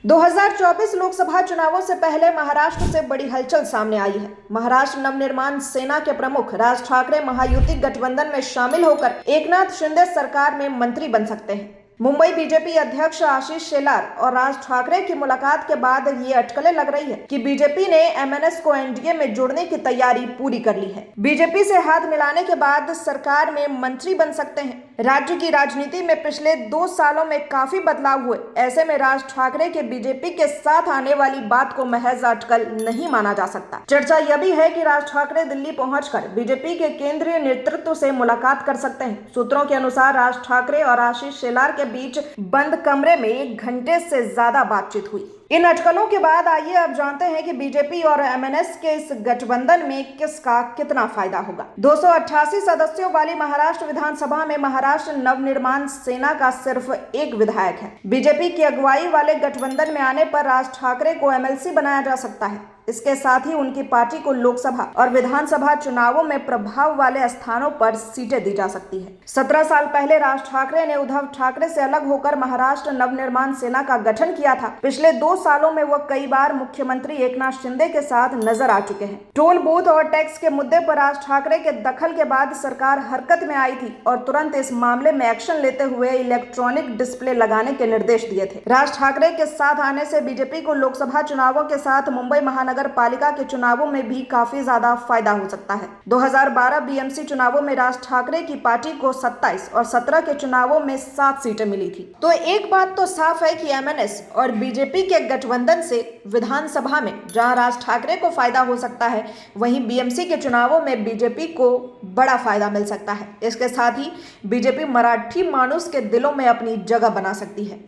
2024 लोकसभा चुनावों से पहले महाराष्ट्र से बड़ी हलचल सामने आई है। महाराष्ट्र नवनिर्माण सेना के प्रमुख राज ठाकरे महायुति गठबंधन में शामिल होकर एकनाथ शिंदे सरकार में मंत्री बन सकते हैं। मुंबई बीजेपी अध्यक्ष आशीष शेलार और राज ठाकरे की मुलाकात के बाद ये अटकलें लग रही है कि बीजेपी ने एमएनएस को एनडीए में जोड़ने की तैयारी पूरी कर ली है। बीजेपी से हाथ मिलाने के बाद सरकार में मंत्री बन सकते हैं। राज्य की राजनीति में पिछले 2 सालों में काफी बदलाव हुए। ऐसे में राज ठाकरे के बीजेपी के साथ आने वाली बात को महज अटकल नहीं माना जा सकता। चर्चा यह भी है कि राज ठाकरे दिल्ली पहुंचकर बीजेपी के केंद्रीय नेतृत्व से मुलाकात कर सकते हैं। सूत्रों के अनुसार राज ठाकरे और आशीष शेलार के बीच बंद कमरे में 1 घंटे से ज्यादा बातचीत हुई। इन अटकलों के बाद आइए अब जानते हैं कि बीजेपी और एमएनएस के इस गठबंधन में किसका कितना फायदा होगा। 288 सदस्यों वाली महाराष्ट्र विधानसभा में महाराष्ट्र नवनिर्माण सेना का सिर्फ 1 विधायक है। बीजेपी की अगुवाई वाले गठबंधन में आने पर राज ठाकरे को एमएलसी बनाया जा सकता है। इसके साथ ही उनकी पार्टी को लोकसभा और विधानसभा चुनावों में प्रभाव वाले स्थानों पर सीटें दी जा सकती है। 17 साल पहले राज ठाकरे ने उद्धव ठाकरे से अलग होकर महाराष्ट्र नवनिर्माण सेना का गठन किया था। पिछले 2 सालों में वह कई बार मुख्यमंत्री एकनाथ शिंदे के साथ नजर आ चुके हैं। टोल बूथ और टैक्स के मुद्दे पर राज ठाकरे के दखल के बाद सरकार हरकत में आई थी और तुरंत इस मामले में एक्शन लेते हुए इलेक्ट्रॉनिक डिस्प्ले लगाने के निर्देश दिए थे। राज ठाकरे के साथ आने से बीजेपी को लोकसभा चुनावों के साथ मुंबई महानगर पालिका के चुनावों में भी काफी ज्यादा फायदा हो सकता है। 2012 बीएमसी चुनावों में राज ठाकरे की पार्टी को 27 और 17 के चुनावों में 7 सीटें मिली थी। तो एक बात तो साफ है कि एमएनएस और बीजेपी के गठबंधन से विधानसभा में जहां राज ठाकरे को फायदा हो सकता है, वहीं बीएमसी के चुनावों में बीजेपी को बड़ा फायदा मिल सकता है। इसके साथ ही बीजेपी मराठी मानुस के दिलों में अपनी जगह बना सकती है।